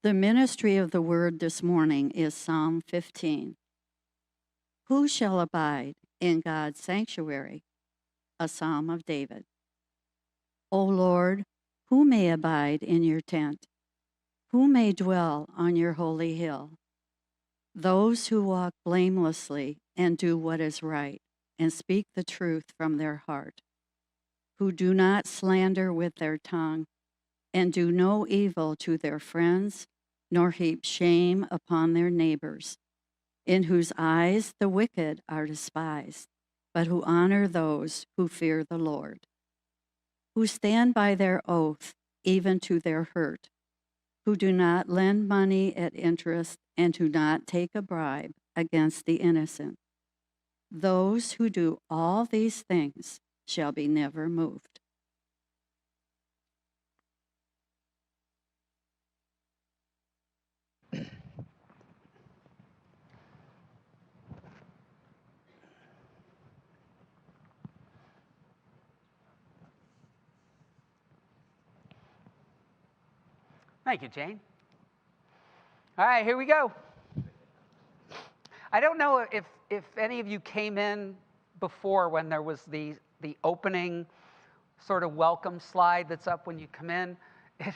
The ministry of the word this morning is Psalm 15. Who shall abide in God's sanctuary? A psalm of David. O Lord, who may abide in your tent? Who may dwell on your holy hill? Those who walk blamelessly and do what is right and speak the truth from their heart, who do not slander with their tongue and do no evil to their friends, nor heap shame upon their neighbors, in whose eyes the wicked are despised, but who honor those who fear the Lord, who stand by their oath even to their hurt, who do not lend money at interest and do not take a bribe against the innocent. Those who do all these things shall be never moved. Thank you, Jane. All right, here we go. I don't know if any of you came in before when there was the opening sort of welcome slide that's up when you come in. It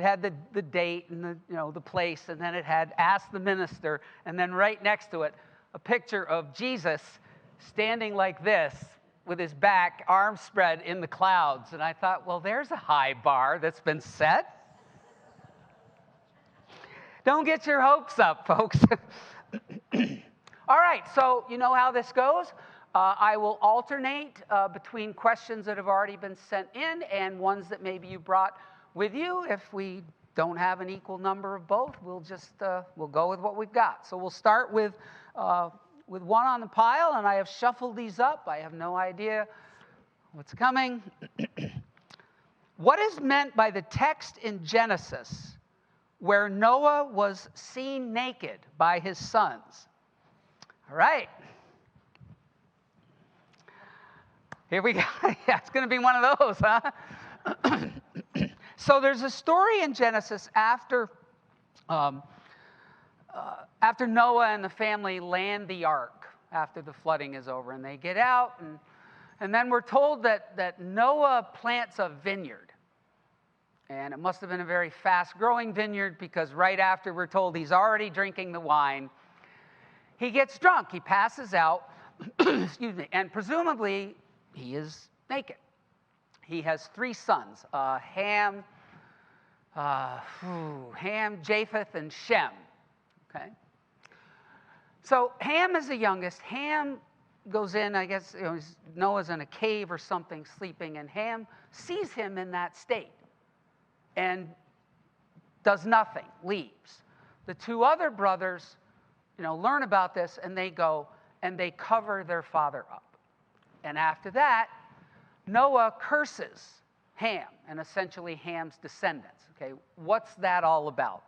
had the date and the place, and then it had ask the minister, and then right next to it, a picture of Jesus standing like this with his back, arms spread in the clouds. And I thought, well, there's a high bar that's been set. Don't get your hopes up, folks. All right, so you know how this goes. I will alternate between questions that have already been sent in and ones that maybe you brought with you. If we don't have an equal number of both, we'll just we'll go with what we've got. So we'll start with one on the pile, and I have shuffled these up. I have no idea what's coming. What is meant by the text in Genesis where Noah was seen naked by his sons? All right. Here we go. Yeah, it's going to be one of those, huh? So there's a story in Genesis after Noah and the family land the ark, after the flooding is over, and they get out, and then we're told that Noah plants a vineyard. And it must have been a very fast-growing vineyard, because right after we're told he's already drinking the wine, he gets drunk. He passes out, excuse me, and presumably he is naked. He has 3 sons, Ham, Japheth, and Shem. Okay. So Ham is the youngest. Ham goes in, I guess, Noah's in a cave or something, sleeping, and Ham sees him in that state and does nothing, leaves. The 2 other brothers, learn about this, and they go and they cover their father up. And after that, Noah curses Ham and essentially Ham's descendants. Okay, what's that all about?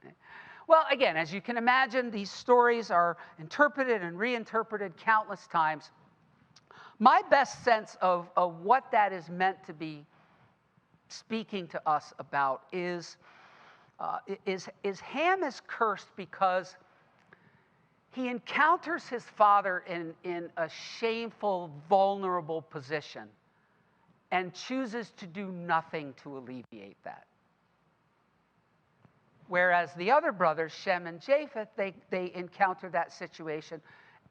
Okay. Well, again, as you can imagine, these stories are interpreted and reinterpreted countless times. My best sense of what that is meant to be speaking to us about is Ham is cursed because he encounters his father in a shameful, vulnerable position and chooses to do nothing to alleviate that. Whereas the other brothers, Shem and Japheth, they encounter that situation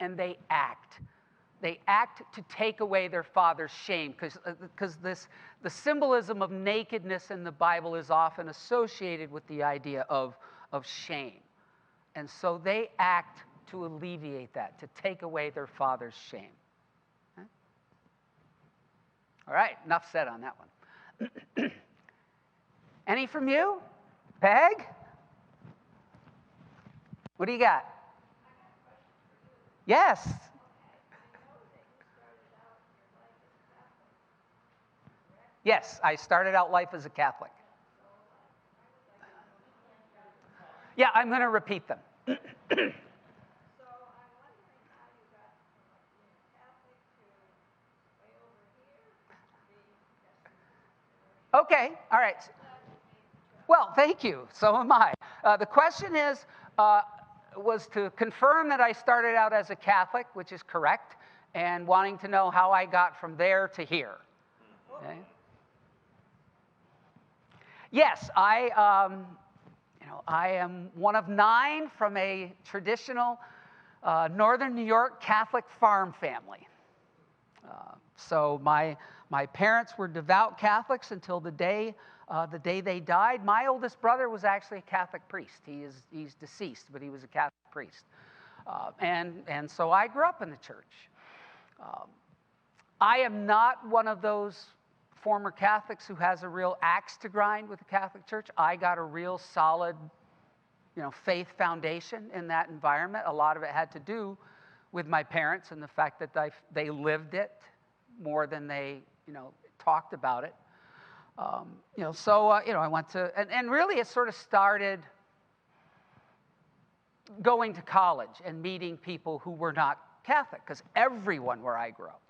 and they act. They act to take away their father's shame, because the symbolism of nakedness in the Bible is often associated with the idea of shame. And so they act to alleviate that, to take away their father's shame. Okay? All right, enough said on that one. Any from you? Peg? What do you got? Yes. Yes, I started out life as a Catholic. Yeah, I'm going to repeat them. Okay, all right. Well, thank you. So am I. The question was to confirm that I started out as a Catholic, which is correct, and wanting to know how I got from there to here. Okay. Yes, I am one of 9 from a traditional Northern New York Catholic farm family. So my parents were devout Catholics until the day they died. My oldest brother was actually a Catholic priest. He's deceased, but he was a Catholic priest. And so I grew up in the church. I am not one of those former Catholics who has a real axe to grind with the Catholic Church. I got a real solid, faith foundation in that environment. A lot of it had to do with my parents and the fact that they lived it more than they, talked about it. I went to, and really it sort of started going to college and meeting people who were not Catholic, because everyone where I grew up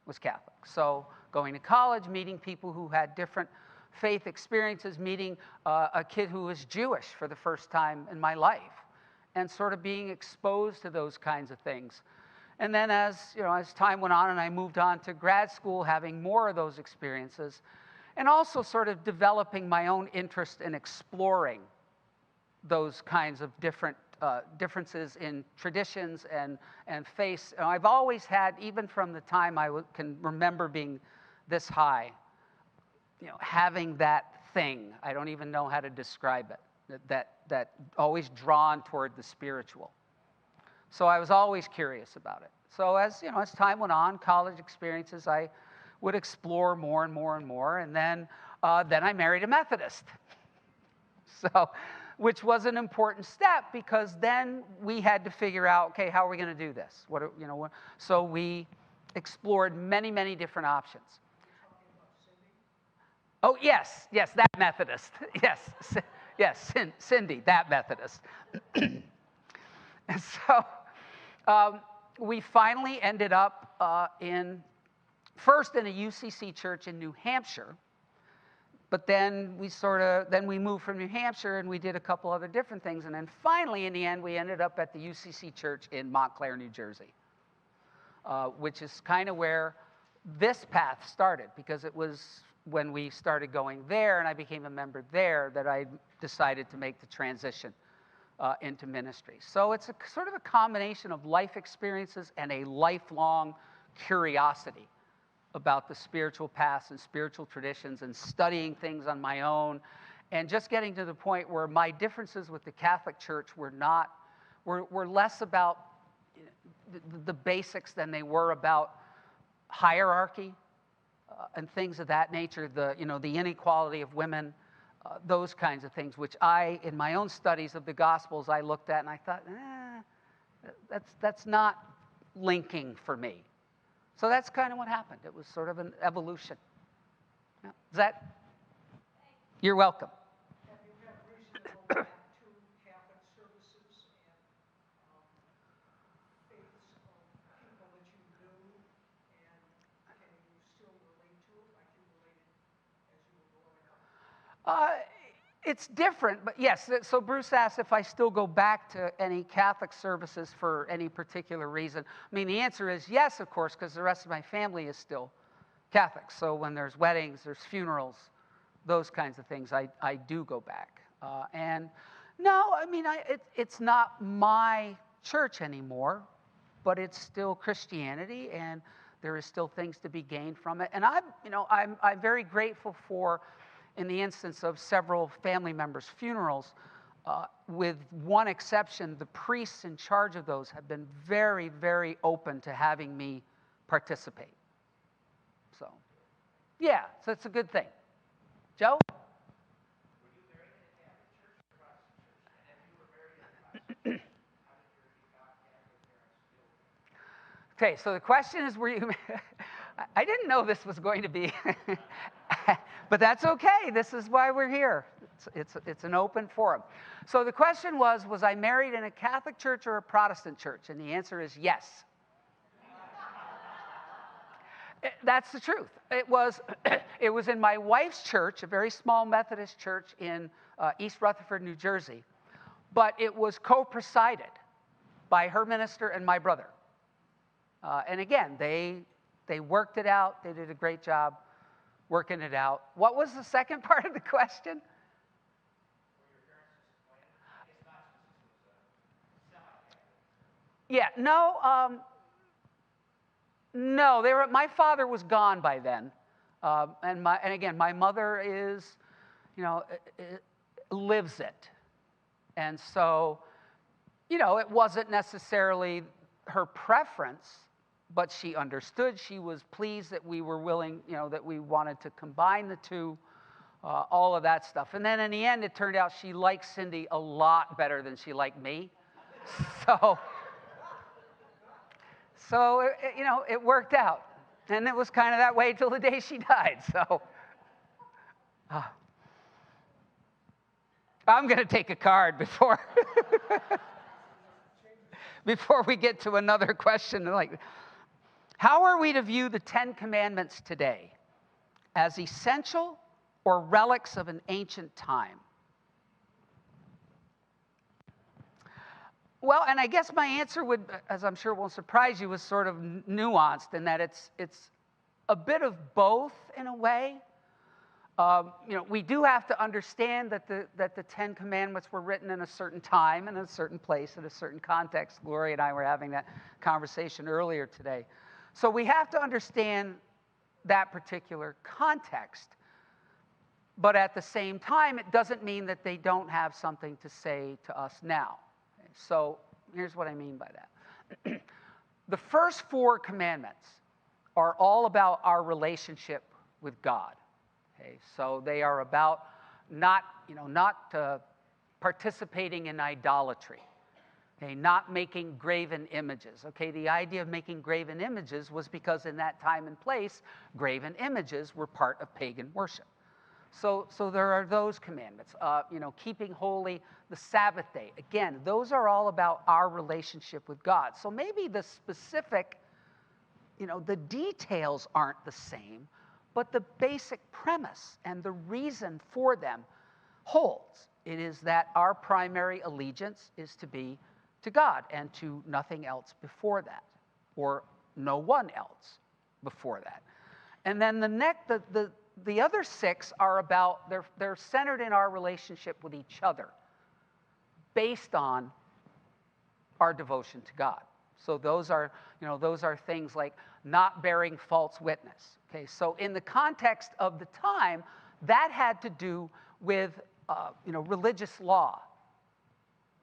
was Catholic. So going to college, meeting people who had different faith experiences, meeting a kid who was Jewish for the first time in my life, and sort of being exposed to those kinds of things. And then as time went on and I moved on to grad school, having more of those experiences, and also sort of developing my own interest in exploring those kinds of differences in traditions and faiths. I've always had, even from the time I can remember being this high, having that thing. I don't even know how to describe it. That always drawn toward the spiritual. So I was always curious about it. So as time went on, college experiences, I would explore more and more and more, and then I married a Methodist. So, which was an important step, because then we had to figure out, okay, how are we going to do this? So we explored many, many different options. Oh, yes, that Methodist. Yes, Cindy, that Methodist. And so we finally ended up first in a UCC church in New Hampshire, but then we moved from New Hampshire and we did a couple other different things, and then finally in the end we ended up at the UCC church in Montclair, New Jersey, which is kind of where this path started, because it was when we started going there and I became a member there that I decided to make the transition into ministry. So it's sort of a combination of life experiences and a lifelong curiosity about the spiritual paths and spiritual traditions, and studying things on my own, and just getting to the point where my differences with the Catholic Church were less about the basics than they were about hierarchy and things of that nature, the inequality of women, those kinds of things, which in my own studies of the Gospels, I looked at and I thought, that's not linking for me. So that's kind of what happened. It was sort of an evolution. Yeah. Is that? You're welcome. Have you had reason to go back to Catholic services and faiths of people that you knew, and can you still relate to it like you related as you were growing up? It's different, but yes. So Bruce asked if I still go back to any Catholic services for any particular reason. I mean, the answer is yes, of course, because the rest of my family is still Catholic. So when there's weddings, there's funerals, those kinds of things, I do go back. And no, I mean, it's not my church anymore, but it's still Christianity, and there is still things to be gained from it. And I'm very grateful for, in the instance of several family members' funerals, with one exception, the priests in charge of those have been very, very open to having me participate. So, yeah, so it's a good thing. Joe? Were you married in a Catholic church or Protestant church? And if you were married in a Protestant church, how did your devout Catholic parents feel? Okay, so the question is, were you... I didn't know this was going to be... But that's okay. This is why we're here. It's an open forum. So the question was I married in a Catholic church or a Protestant church? And the answer is yes. That's the truth. It was, it was in my wife's church, a very small Methodist church in East Rutherford, New Jersey, but it was co-presided by her minister and my brother. And again, they worked it out. They did a great job working it out. What was the second part of the question? Yeah, no, no. They were. My father was gone by then, and again, my mother is, you know, lives it, and so, you know, it wasn't necessarily her preference, but she understood. She was pleased that we were willing, you know, that we wanted to combine the two, all of that stuff. And then in the end, it turned out she liked Cindy a lot better than she liked me, so. So, you know, it worked out. And it was kind of that way till the day she died. So, I'm going to take a card before, before we get to another question. Like, how are we to view the Ten Commandments today? As essential or relics of an ancient time? Well, and I guess my answer would, as I'm sure won't surprise you, was sort of nuanced in that it's a bit of both in a way. You know, we do have to understand that the Ten Commandments were written in a certain time, in a certain place, in a certain context. Gloria and I were having that conversation earlier today. So we have to understand that particular context. But at the same time, it doesn't mean that they don't have something to say to us now. So here's what I mean by that. The first four commandments are all about our relationship with God. Okay, so they are about not participating in idolatry. Okay, not making graven images. Okay, the idea of making graven images was because in that time and place, graven images were part of pagan worship. So there are those commandments. You know, keeping holy the Sabbath day. Again, those are all about our relationship with God. So maybe the specific, you know, the details aren't the same, but the basic premise and the reason for them holds. It is that our primary allegiance is to be to God and to nothing else before that, or no one else before that. And then the other six are about, they're centered in our relationship with each other based on our devotion to God. So those are, you know, those are things like not bearing false witness. Okay, so in the context of the time, that had to do with, you know, religious law,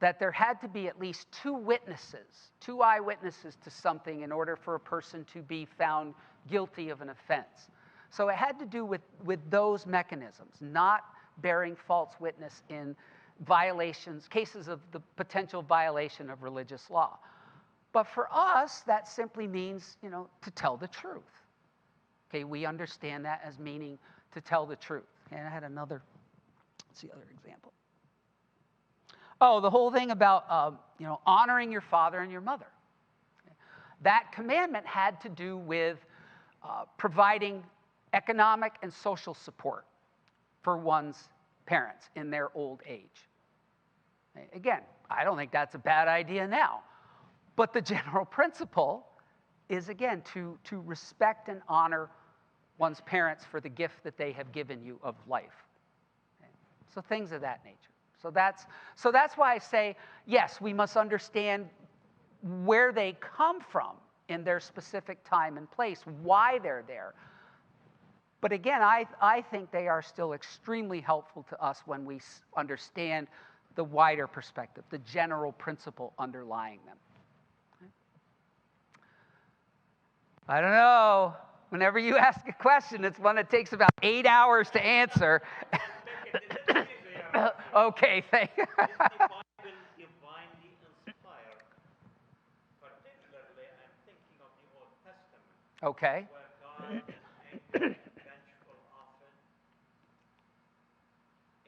that there had to be at least two witnesses, two eyewitnesses to something in order for a person to be found guilty of an offense. So it had to do with those mechanisms, not bearing false witness in violations, cases of the potential violation of religious law. But for us, that simply means, you know, to tell the truth. Okay, we understand that as meaning to tell the truth. And I had another, what's the other example? Oh, the whole thing about, you know, honoring your father and your mother. That commandment had to do with providing economic and social support for one's parents in their old age. Again, I don't think that's a bad idea now. But the general principle is, again, to respect and honor one's parents for the gift that they have given you of life. Okay? So things of that nature. So that's why I say, yes, we must understand where they come from in their specific time and place, why they're there. But again, I think they are still extremely helpful to us when we understand the wider perspective, the general principle underlying them. Okay? I don't know. Whenever you ask a question, it's one that takes about 8 hours to answer. Okay, thank you. Is the Bible divinely inspired? Particularly, I'm thinking of the Old Testament, Okay. where God is angry and vengeful often,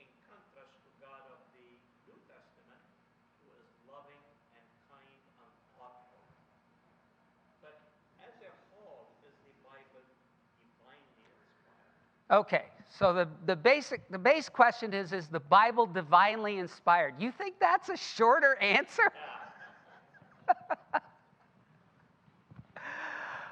in contrast to God of the New Testament, who is loving and kind and thoughtful. But as a whole, is the Bible Okay, so the base question is the Bible divinely inspired? You think that's a shorter answer?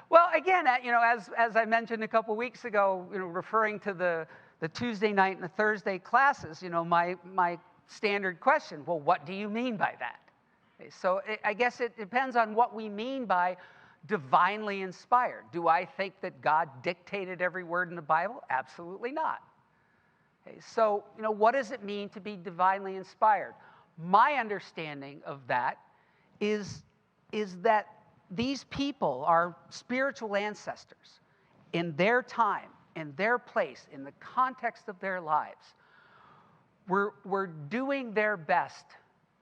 Well, again, as I mentioned a couple weeks ago, referring to the Tuesday night and the Thursday classes, my standard question, well, what do you mean by that? Okay, so I guess it depends on what we mean by divinely inspired. Do I think that God dictated every word in the Bible? Absolutely not. Okay, so, what does it mean to be divinely inspired? My understanding of that is that these people, our spiritual ancestors, in their time, in their place, in the context of their lives, were doing their best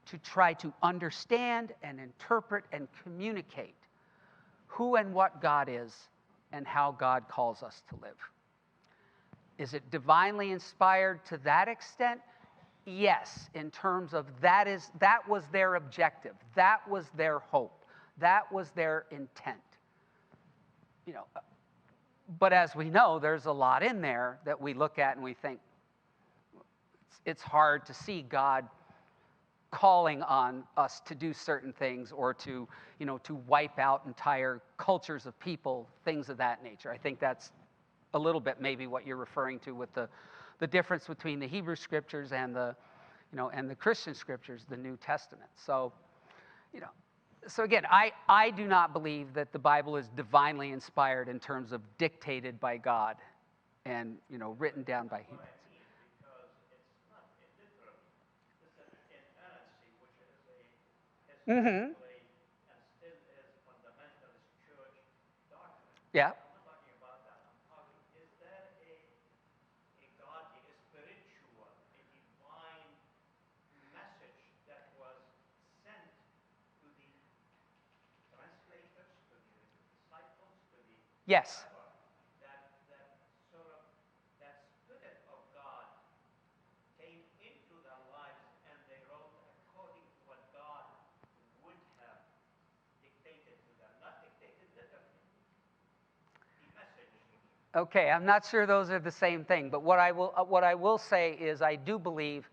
to try to understand and interpret and communicate who and what God is and how God calls us to live. Is it divinely inspired to that extent? Yes, in terms of that was their objective. That was their hope. That was their intent. But as we know, there's a lot in there that we look at and we think it's hard to see God calling on us to do certain things or to wipe out entire cultures of people, things of that nature. I think that's a little bit maybe what you're referring to with the difference between the Hebrew scriptures and the Christian scriptures, the New Testament. So, so again, I do not believe that the Bible is divinely inspired in terms of dictated by God and written down by humans. Because it's not illiterate. It's an inerrancy, which is Mm-hmm. historically and still is fundamentalist church doctrine. Yeah. I'm not talking about that. I'm talking, is there a godly, a spiritual, a divine message that was sent to the translators, to the disciples, to the Yes. that sort of that spirit of God came into their lives and they wrote according to what God would have dictated to them, not dictated literally. The message. Okay, I'm not sure those are the same thing, but what I will say is I do believe,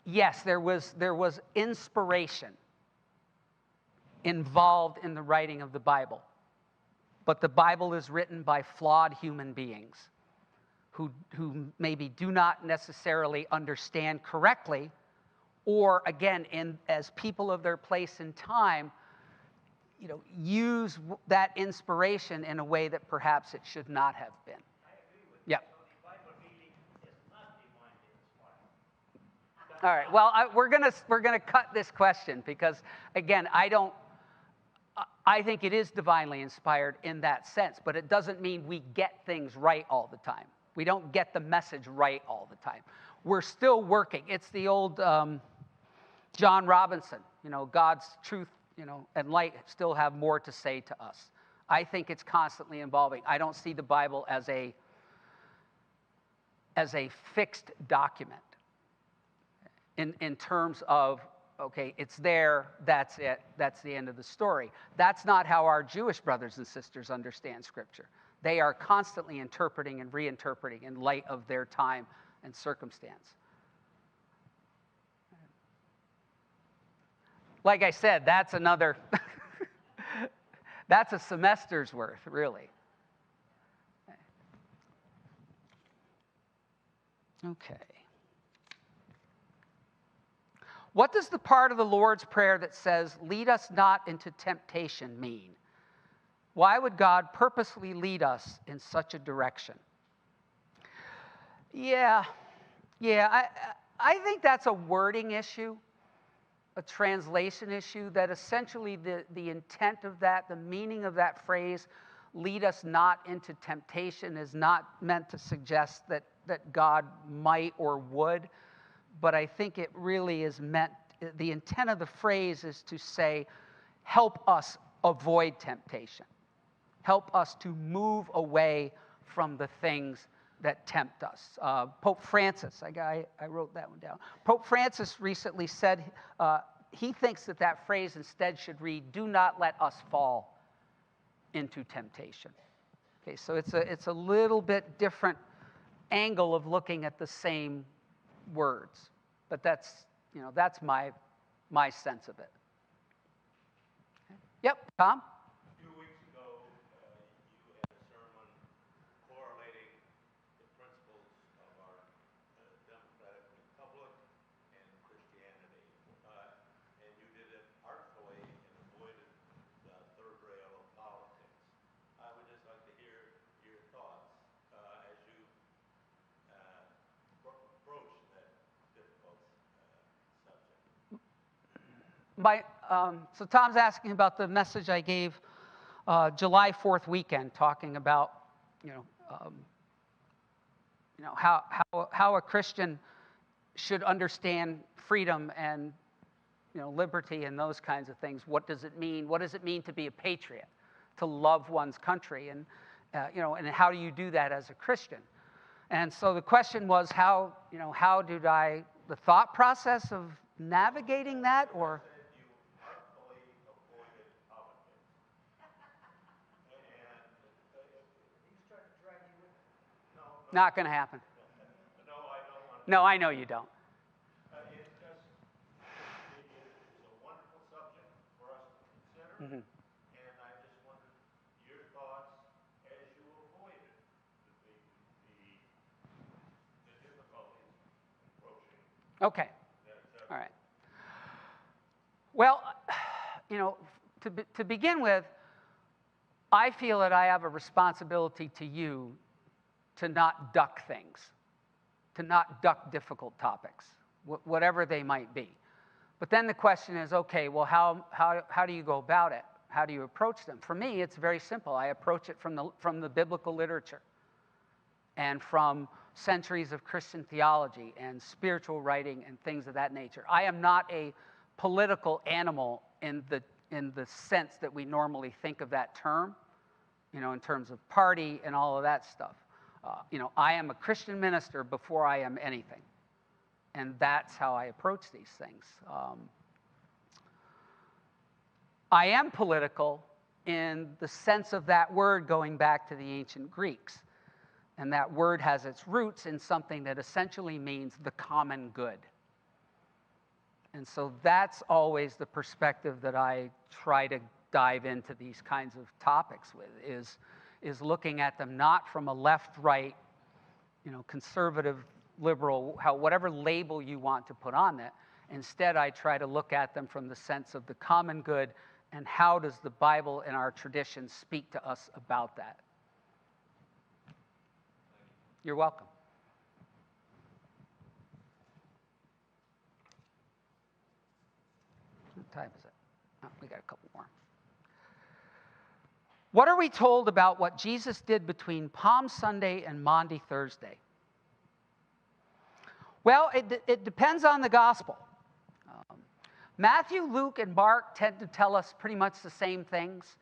yes, there was inspiration involved in the writing of the Bible, but the Bible is written by flawed human beings who maybe do not necessarily understand correctly, or again, as people of their place and time, use that inspiration in a way that perhaps it should not have been. I agree with Yeah. you. So the Bible really is not divinely inspired. All right. Well, we're gonna cut this question because again, I think it is divinely inspired in that sense, but it doesn't mean we get things right all the time. We don't get the message right all the time. We're still working. It's the old John Robinson, God's truth, and light still have more to say to us. I think it's constantly evolving. I don't see the Bible as a fixed document in terms of, okay, it's there, that's it, that's the end of the story. That's not how our Jewish brothers and sisters understand Scripture. They are constantly interpreting and reinterpreting in light of their time and circumstance. Like I said, that's another, that's a semester's worth, really. Okay. What does the part of the Lord's Prayer that says, "Lead us not into temptation," mean? Why would God purposely lead us in such a direction? Yeah, I think that's a wording issue, a translation issue, that essentially the intent of that, the meaning of that phrase, "lead us not into temptation," is not meant to suggest that God might or would, but I think it really is meant, the intent of the phrase is to say, help us avoid temptation. Help us to move away from the things that tempt us. Pope Francis, I wrote that one down. Pope Francis recently said he thinks that phrase instead should read, "Do not let us fall into temptation." Okay, so it's a little bit different angle of looking at the same words. But that's my sense of it. Yep, Tom? A few weeks ago, you had a sermon correlating the principles of our democratic republic and Christianity. And you did it artfully and avoided the third rail of politics. I would just like to hear your thoughts as you approach that difficult subject. So Tom's asking about the message I gave July 4th weekend, talking about how a Christian should understand freedom and liberty and those kinds of things. What does it mean? What does it mean to be a patriot, to love one's country, and and how do you do that as a Christian? And so the question was how did the thought process of navigating that, or not going to happen? No, I don't want to. No, I know you don't. It's a wonderful subject for us to consider, Mm-hmm. and I just wondered your thoughts as you avoided the difficulties approaching Okay. that subject. All right. Well, to begin with, I feel that I have a responsibility to you to not duck things, to not duck difficult topics, whatever they might be. But then the question is, okay, well, how do you go about it? How do you approach them? For me, it's very simple. I approach it from the biblical literature and from centuries of Christian theology and spiritual writing and things of that nature. I am not a political animal in the sense that we normally think of that term, in terms of party and all of that stuff. I am a Christian minister before I am anything. And that's how I approach these things. I am political in the sense of that word going back to the ancient Greeks. And that word has its roots in something that essentially means the common good. And so that's always the perspective that I try to dive into these kinds of topics with, is looking at them not from a left-right, conservative, liberal, whatever label you want to put on it. Instead, I try to look at them from the sense of the common good and how does the Bible and our tradition speak to us about that. You're welcome. What time is it? Oh, we got a couple more. What are we told about what Jesus did between Palm Sunday and Maundy Thursday? Well, it depends on the gospel. Matthew, Luke, and Mark tend to tell us pretty much the same things,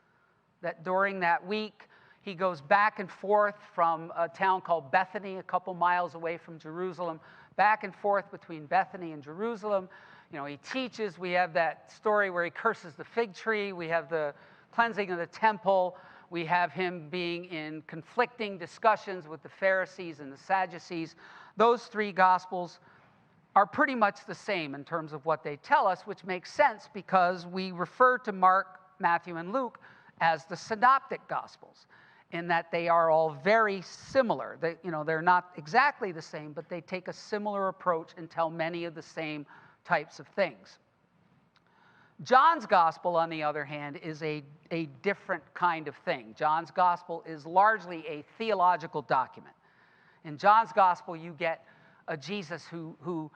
that during that week, he goes back and forth from a town called Bethany, a couple miles away from Jerusalem, back and forth between Bethany and Jerusalem. He teaches. We have that story where he curses the fig tree. We have the cleansing of the temple. We have him being in conflicting discussions with the Pharisees and the Sadducees. Those three gospels are pretty much the same in terms of what they tell us, which makes sense because we refer to Mark, Matthew, and Luke as the synoptic gospels, in that they are all very similar. They're not exactly the same, but they take a similar approach and tell many of the same types of things. John's gospel, on the other hand, is a different kind of thing. John's gospel is largely a theological document. In John's gospel, you get a Jesus who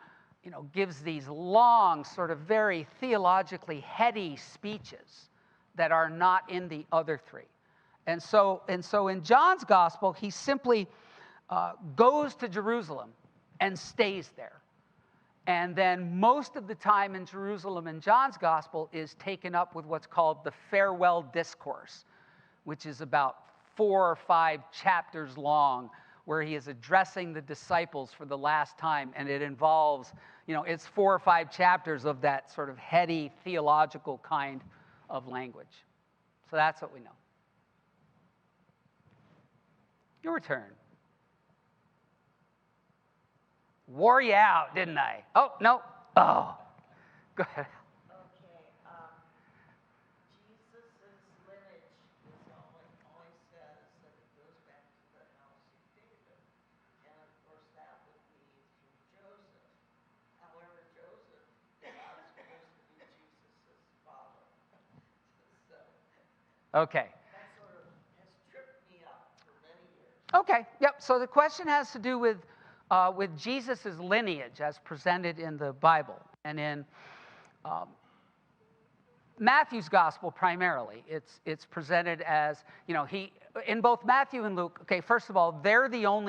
gives these long, sort of very theologically heady speeches that are not in the other three. And so in John's gospel, he simply goes to Jerusalem and stays there. And then most of the time in Jerusalem in John's gospel is taken up with what's called the farewell discourse, which is about 4 or 5 chapters long, where he is addressing the disciples for the last time. And it involves, it's 4 or 5 chapters of that sort of heady theological kind of language. So that's what we know. Your turn. Wore you out, didn't I? Oh, no. Oh. Go ahead. Okay, Jesus's lineage is always says that it goes back to the house of David. And of course, that would be through Joseph. However, Joseph is not supposed to be Jesus's father. So Okay. that sort of has tripped me up for many years. Okay. Yep. So the question has to do with Jesus' lineage as presented in the Bible and in Matthew's gospel primarily. It's presented as, he in both Matthew and Luke. Okay, first of all, they're the only